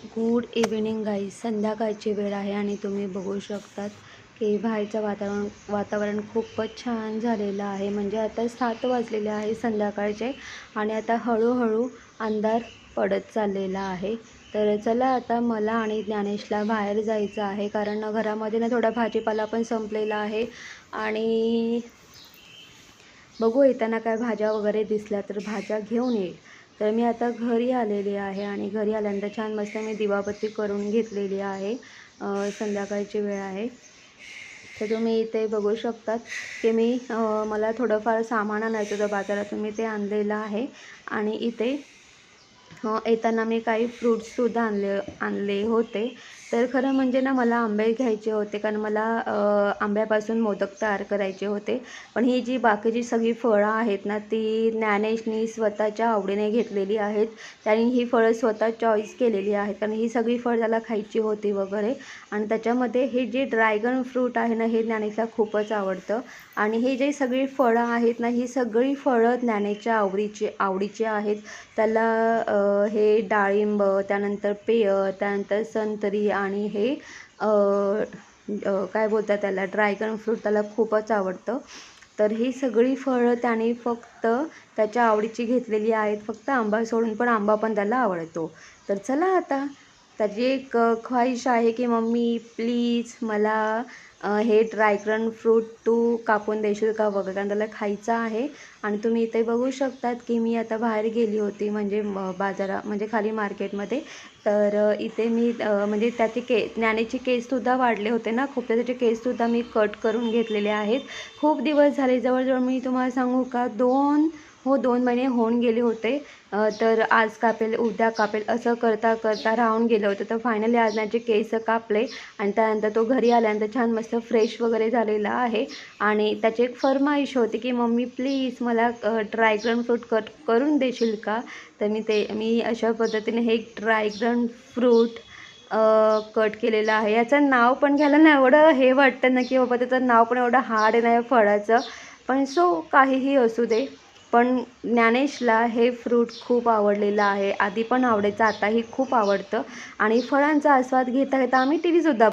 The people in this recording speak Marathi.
Good evening guys. संध्याकाळची वेळ आहे आणि तुम्ही बघू शकतात की बाहेरचं वातावरण खूपच छान झालेलं आहे. म्हणजे आता 7 वाजलेले आहे संध्याकाळचे आणि आता हळूहळू अंधार पडत चाललेला आहे. तर चला आता मला आणि ज्ञानेशला बाहेर जायचं आहे, कारण घरामध्ये ना थोडा भाजीपाला पण संपलेला आहे आणि बघू येताना काय भाज्या वगैरे दिसल्या तर भाज्या घेऊन येईल. तर मी आता घरी आलेली आहे आणि घरी आल्यानंतर छान मस्त मी दिवाबत्ती करून घेतलेली आहे. संध्याकाळची वेळ आहे. तर तुम्ही इथे बघू शकतात की मला थोडंफार सामान आणायचं होतं बाजारातून, मी ते आणलेलं आहे. आणि इथे येताना मी काही फ्रूट्ससुद्धा आणले होते. तर खरं म्हणजे ना मला आंबे घ्यायचे होते, कारण मला आंब्यापासून मोदक तयार करायचे होते. पण ही जी बाकीची सगळी फळं आहेत ना, ती ज्ञानेशनी स्वतःच्या आवडीने घेतलेली आहेत. त्याने ही फळं स्वतः चॉईस केलेली आहेत, कारण ही सगळी फळं त्याला खायची होती वगैरे. आणि त्याच्यामध्ये हे जे ड्रॅगन फ्रूट आहे ना, हे ज्ञानेशला खूपच आवडतं. आणि हे जे सगळी फळं आहेत ना, ही सगळी फळं ज्ञानेशच्या आवडीची आहेत. त्याला हे डाळिंब, त्यानंतर पेय, त्यानंतर संत्री आणि हे काय बोलतात त्याला, ड्रॅगन फ्रूट त्याला खूपच आवडतं. तर ही सगळी फळं त्याने फक्त त्याच्या आवडीची घेतलेली आहेत, फक्त आंबा सोडून. पण आंबा पण त्याला आवडतो. तर चला आता त्याची एक ख्वाहिश आहे की मम्मी प्लीज मला हे ड्रॅगन फ्रूट तू कापून देशील का वगैरे, कारण त्याला खायचं आहे. आणि तुम्ही इथे बघू शकतात की मी आता बाहेर गेली होती, म्हणजे म्हणजे खाली मार्केटमध्ये. तर इथे मी म्हणजे त्याचे ज्ञानेचे केससुद्धा वाढले होते ना खूप, तर त्याचे केससुद्धा मी कट करून घेतलेले आहेत. खूप दिवस झाले, जवळजवळ मी तुम्हाला सांगू का 2 महिने होऊन गेले होते. तर आज कापेल उद्या कापेल असं करता करता राहून गेलं होतं. तर फायनली आज माझे केस कापले आणि त्यानंतर तो घरी आल्यानंतर छान मस्त फ्रेश वगैरे झालेला आहे. आणि त्याची एक फर्माईश होती की मम्मी प्लीज मला ड्रॅगन फ्रूट कट करून देशील का. तर मी अशा पद्धतीने हे ड्रॅगन फ्रूट कट केलेलं आहे. याचं नाव पण घ्यायला ना एवढं हे वाटतं ना की बाबा त्याचं नाव पण एवढं हार्ड नाही फळाचं. पण काहीही असू दे, पण ज्ञानेशला हे फ्रूट खूप आवडलेलं आहे. आधी पण आवडायचं, आताही खूप आवडतं. आणि फळांचा आस्वाद घेता घेता आम्ही टी व्हीसुद्धा